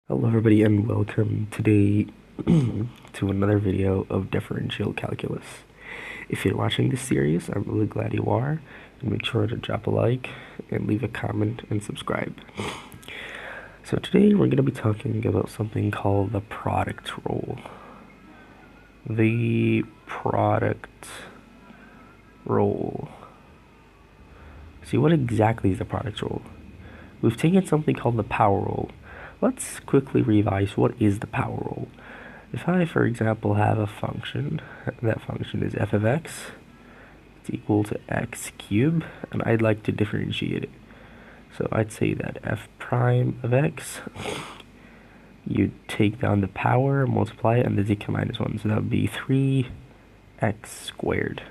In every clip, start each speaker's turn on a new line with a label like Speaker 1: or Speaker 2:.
Speaker 1: Hello everybody and welcome today to another video of differential calculus. If you're watching this series, I'm really glad you are, and make sure to drop a like and leave a comment and subscribe. So today we're going to be talking about something called the product rule. The product rule. See, what exactly is the product rule? We've taken something called the power rule. Let's quickly revise what is the power rule. If I, for example, have a function, that function is f of x, it's equal to x cubed, and I'd like to differentiate it. So I'd say that f prime of x, you take down the power, multiply it, and then take minus 1. So that would be 3x squared.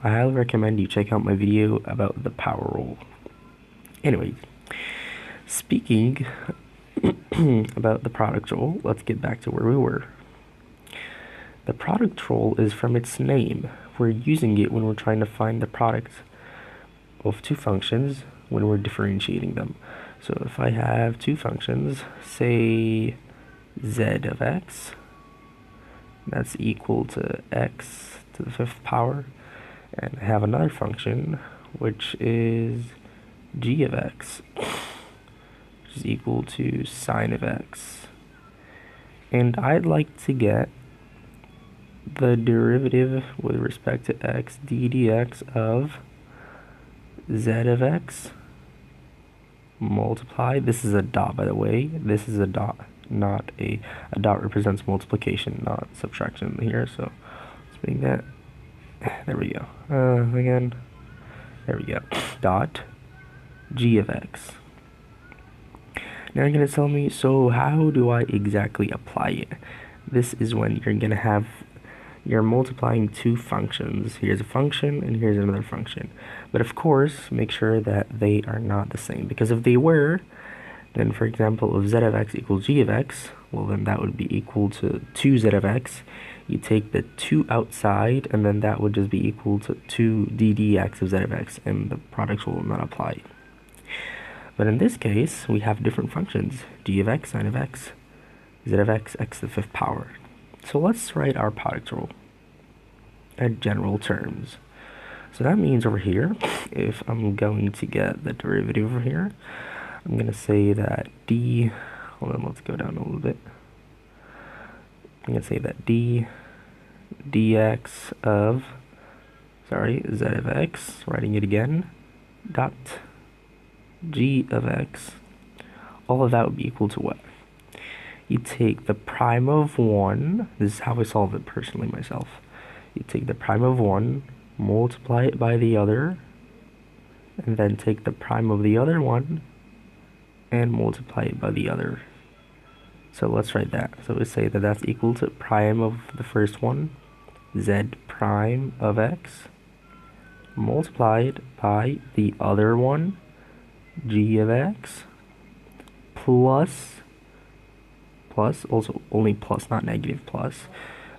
Speaker 1: I highly recommend you check out my video about the power rule. Anyways, speaking about the product rule, let's get back to where we were. The product rule is from its name. We're using it when we're trying to find the product of two functions when we're differentiating them. So if I have two functions, say z of x, that's equal to x to the fifth power, and I have another function which is g of x, which is equal to sine of x. And I'd like to get the derivative with respect to x d dx of z of x multiplied. This is a dot, by the way. This is a dot, not a dot represents multiplication, not subtraction here. So let's make that. There we go. Again. There we go. Dot g of x. Now you're going to tell me, so how do I exactly apply it? This is when you're multiplying two functions. Here's a function and here's another function. But of course, make sure that they are not the same, because if they were, then for example, if z of x equals g of x, well then that would be equal to 2z of x. You take the 2 outside, and then that would just be equal to 2 d dx of z of x, and the product will not apply. But in this case, we have different functions, g of x, sine of x, z of x, x to the fifth power. So let's write our product rule in general terms. So that means over here, if I'm going to get the derivative over here, I'm going to say that hold on, let's go down a little bit. I'm going to say that dx of, z of x, writing it again, dot g of x, all of that would be equal to what? You take the prime of 1, this is how I solve it personally myself. You take the prime of 1, multiply it by the other, and then take the prime of the other one, and multiply it by the other. So let's write that. So we say that that's equal to prime of the first one, z prime of x, multiplied by the other one, g of x, plus, also only plus, not negative plus,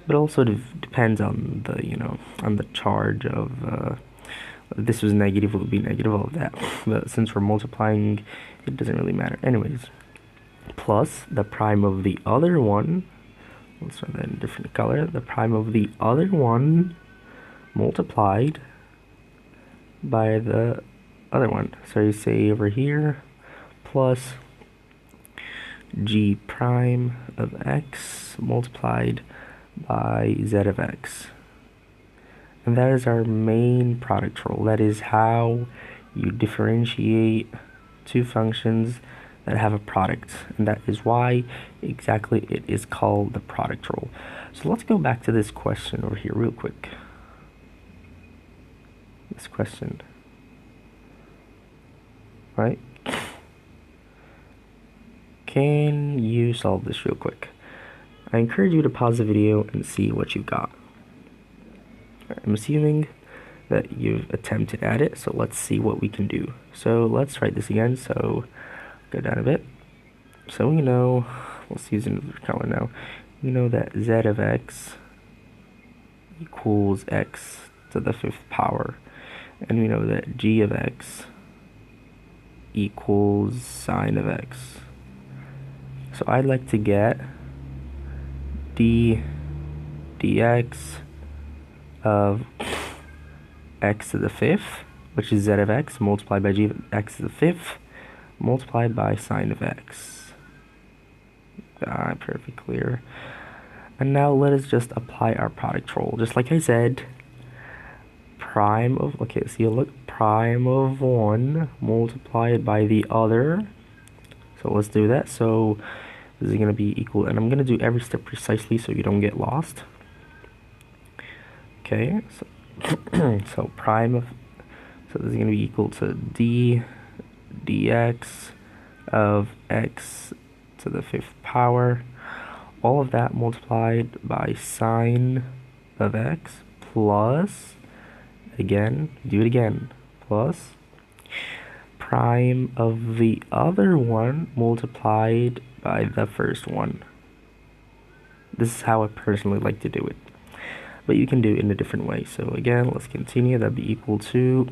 Speaker 1: but also depends on the, on the charge of, this was negative, it would be negative, all of that. But since we're multiplying, it doesn't really matter. Anyways, plus the prime of the other one, let's write that in a different color, the prime of the other one multiplied by the other one. So you say over here, plus g prime of x multiplied by z of x. And that is our main product rule. That is how you differentiate two functions that have a product. And that is why exactly it is called the product rule. So let's go back to this question over here real quick. This question. Right? Can you solve this real quick? I encourage you to pause the video and see what you got. I'm assuming that you've attempted at it, so let's see what we can do. So let's write this again. So go down a bit. So we know, let's use another color now. We know that z of x equals x to the fifth power, and we know that g of x equals sine of x. So I'd like to get d dx of x to the fifth, which is z of x, multiplied by g of x to the fifth, multiplied by sine of x. Perfectly clear. And now let us just apply our product rule. Just like I said, prime of, okay, so you look, prime of one multiplied by the other. So let's do that. So this is going to be equal, and I'm going to do every step precisely so you don't get lost. Okay, so so prime of, so this is going to be equal to d dx of x to the fifth power, all of that multiplied by sine of x plus, again, do it again, plus prime of the other one multiplied by the first one. This is how I personally like to do it, but you can do it in a different way. So again, let's continue. That'd be equal to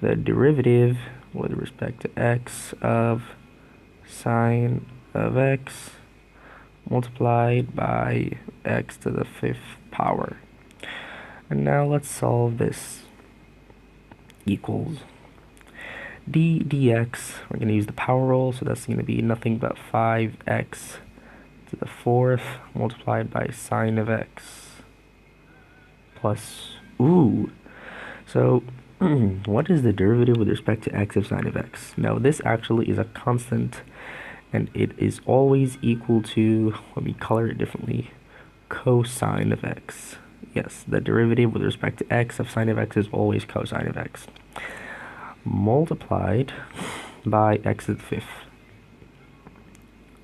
Speaker 1: the derivative with respect to x of sine of x multiplied by x to the fifth power. And now let's solve this. Equals d dx, we're going to use the power rule, so that's going to be nothing but 5x to the fourth multiplied by sine of x plus, so what is the derivative with respect to x of sine of x? Now this actually is a constant, and it is always equal to, let me color it differently, cosine of x. Yes, the derivative with respect to x of sine of x is always cosine of x, multiplied by x to the fifth.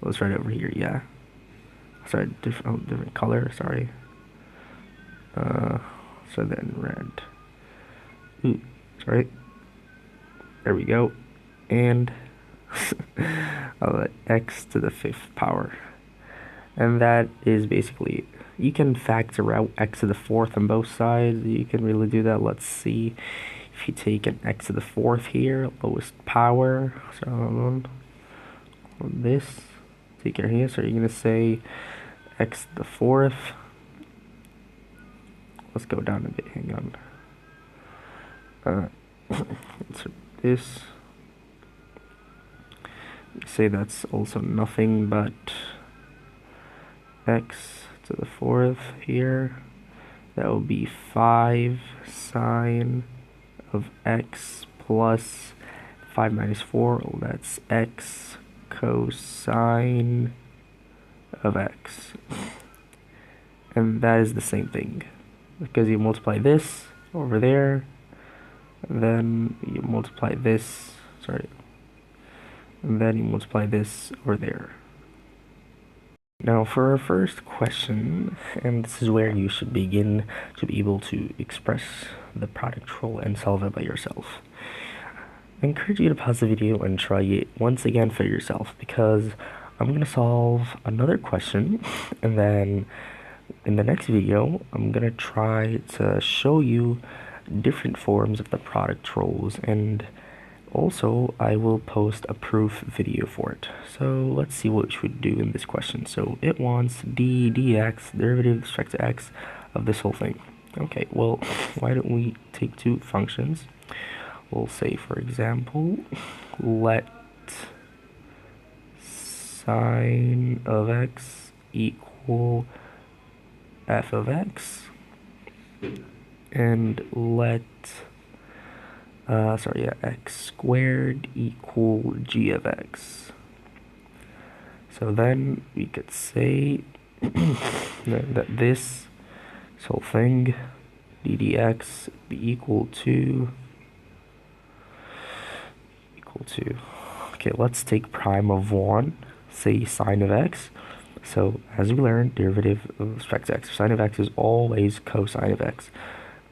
Speaker 1: Let's write it over here, yeah. Sorry, different color, sorry. So then red. Sorry. There we go. And I'll let x to the fifth power. And that is basically, you can factor out x to the fourth on both sides. You can really do that. Let's see. If you take an x to the fourth here, lowest power, so on this, take it here, so you're going to say x to the fourth. Let's go down a bit, hang on. So this, say that's also nothing but x to the fourth here. That will be 5 sine of x plus 5 minus 4, well, that's x cosine of x. And that is the same thing, because you multiply this over there, and then you multiply this, and then you multiply this over there. Now for our first question, and this is where you should begin to be able to express the product rule and solve it by yourself. I encourage you to pause the video and try it once again for yourself, because I'm going to solve another question, and then in the next video I'm going to try to show you different forms of the product rules, and also I will post a proof video for it. So let's see what we should do in this question. So it wants d dx, derivative with respect to x of this whole thing. Okay, well, why don't we take two functions? We'll say, for example, let sine of x equal f of x, and let x squared equal g of x. So then we could say that this whole thing, d dx, be equal to, okay, let's take prime of 1, say sine of x. So as we learned, derivative with respect to x, sine of x is always cosine of x.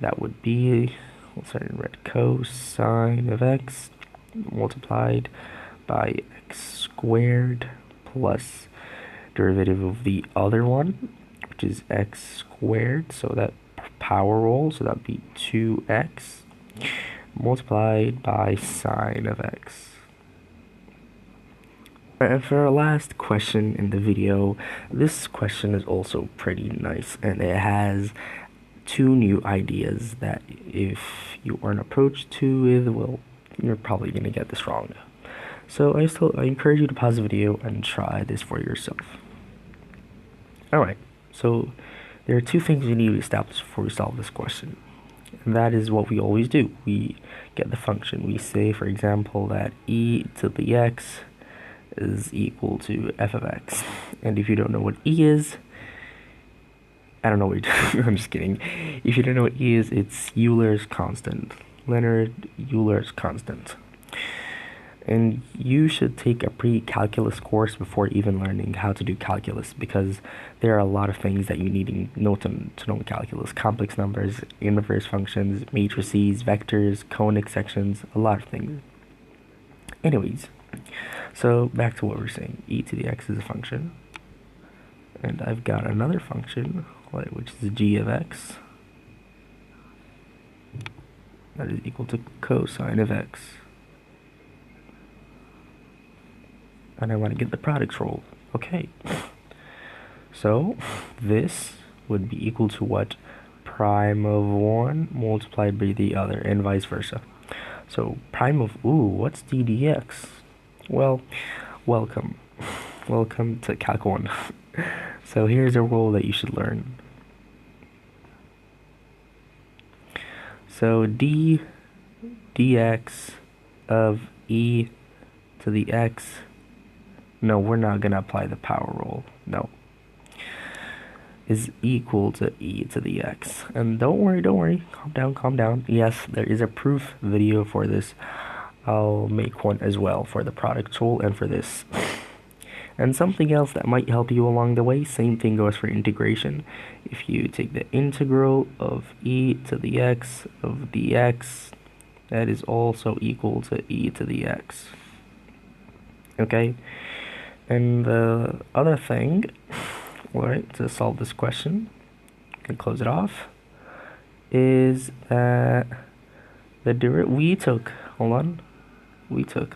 Speaker 1: That would be, let's write in red, cosine of x multiplied by x squared plus derivative of the other one, which is x squared, so that power roll, so that would be 2x multiplied by sine of x. And for our last question in the video, this question is also pretty nice, and it has two new ideas that if you aren't approached to with, well, you're probably gonna get this wrong. So I encourage you to pause the video and try this for yourself. Alright, so there are two things we need to establish before we solve this question. And that is what we always do. We get the function. We say, for example, that e to the x is equal to f of x. And if you don't know what e is, I don't know what I'm just kidding. If you don't know what e is, it's Euler's constant. Leonard Euler's constant. And you should take a pre-calculus course before even learning how to do calculus, because there are a lot of things that you need to know in calculus. Complex numbers, inverse functions, matrices, vectors, conic sections, a lot of things. Anyways, so back to what we're saying. E to the x is a function. And I've got another function, which is g of x. That is equal to cosine of x. And I want to get the product rule. Okay. So this would be equal to what? Prime of one multiplied by the other, and vice versa. So prime of, what's d dx? Well, welcome. Welcome to Calc 1. So here's a rule that you should learn. So d dx of e to the x. No, we're not going to apply the power rule. No. Is equal to e to the x. And don't worry. Calm down. Yes, there is a proof video for this. I'll make one as well for the product rule and for this. And something else that might help you along the way, same thing goes for integration. If you take the integral of e to the x of dx, that is also equal to e to the x. Okay? And the other thing, alright, to solve this question, and close it off, is that we took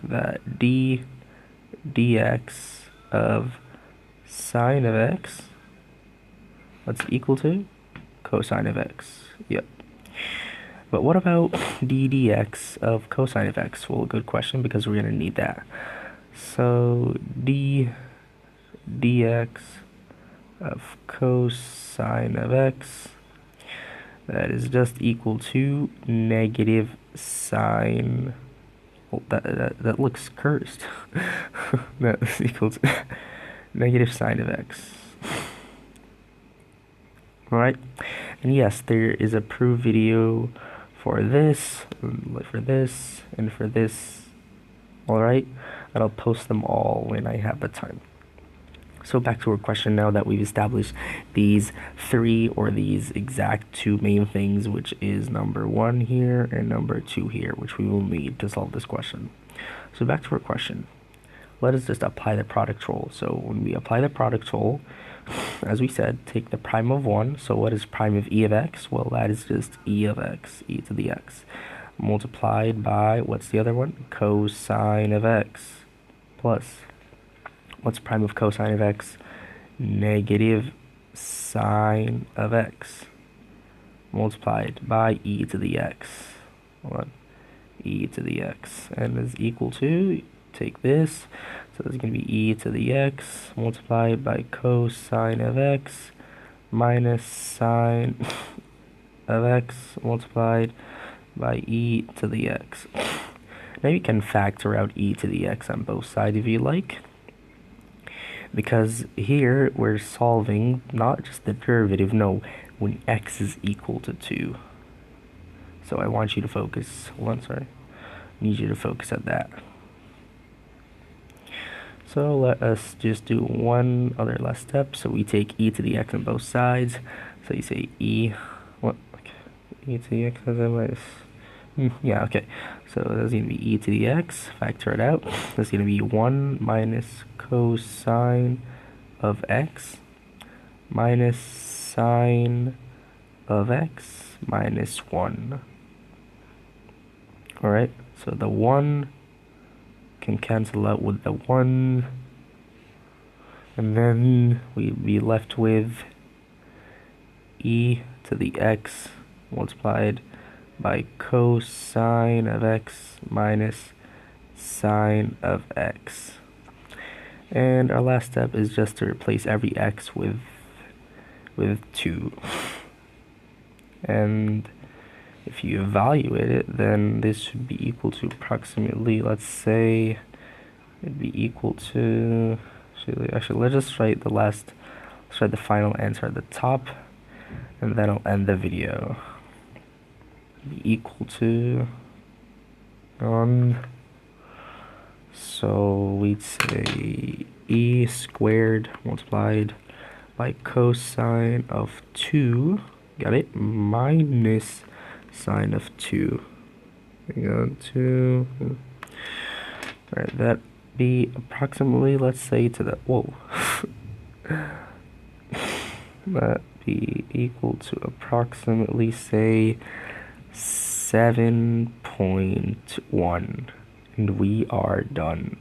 Speaker 1: that dx of sine of x, that's equal to cosine of x. Yep. But what about d dx of cosine of x? Well, good question, because we're going to need that. So d dx of cosine of x, that is just equal to negative sine. Well, that looks cursed. That is equal to negative sine of x. Alright, and yes, there is a proof video for this, and for this. Alright, and I'll post them all when I have the time. So back to our question now that we've established these three, or these exact two main things, which is number 1 here and number 2 here, which we will need to solve this question. So back to our question. Let us just apply the product rule. So when we apply the product rule, as we said, take the prime of 1. So what is prime of e of x? Well, that is just e of x, e to the x, multiplied by, what's the other one? Cosine of x, plus, what's prime of cosine of x? Negative sine of x, multiplied by e to the x. E to the x, and is equal to, take this, so it's going to be e to the x multiplied by cosine of x minus sine of x multiplied by e to the x. Now you can factor out e to the x on both sides if you like, because here we're solving not just the derivative, no, when x is equal to 2. So I want you to focus, I need you to focus at that. So let us just do one other last step. So we take e to the x on both sides. So you say e to the x as a minus. Yeah, okay. So that's going to be e to the x. Factor it out. That's going to be 1 minus cosine of x minus sine of x minus 1. Alright, so the 1 can cancel out with the 1, And then we'd be left with e to the x multiplied by cosine of x minus sine of x. And our last step is just to replace every x with 2. And if you evaluate it, then this should be equal to approximately, let's say, it'd be equal to, actually let's just write let's write the final answer at the top, and then I'll end the video. Be equal to, so we'd say e squared multiplied by cosine of 2, got it, minus sine of 2. We got 2. Alright, that be approximately, let's say to the, whoa. That be equal to approximately, say, 7.1. And we are done.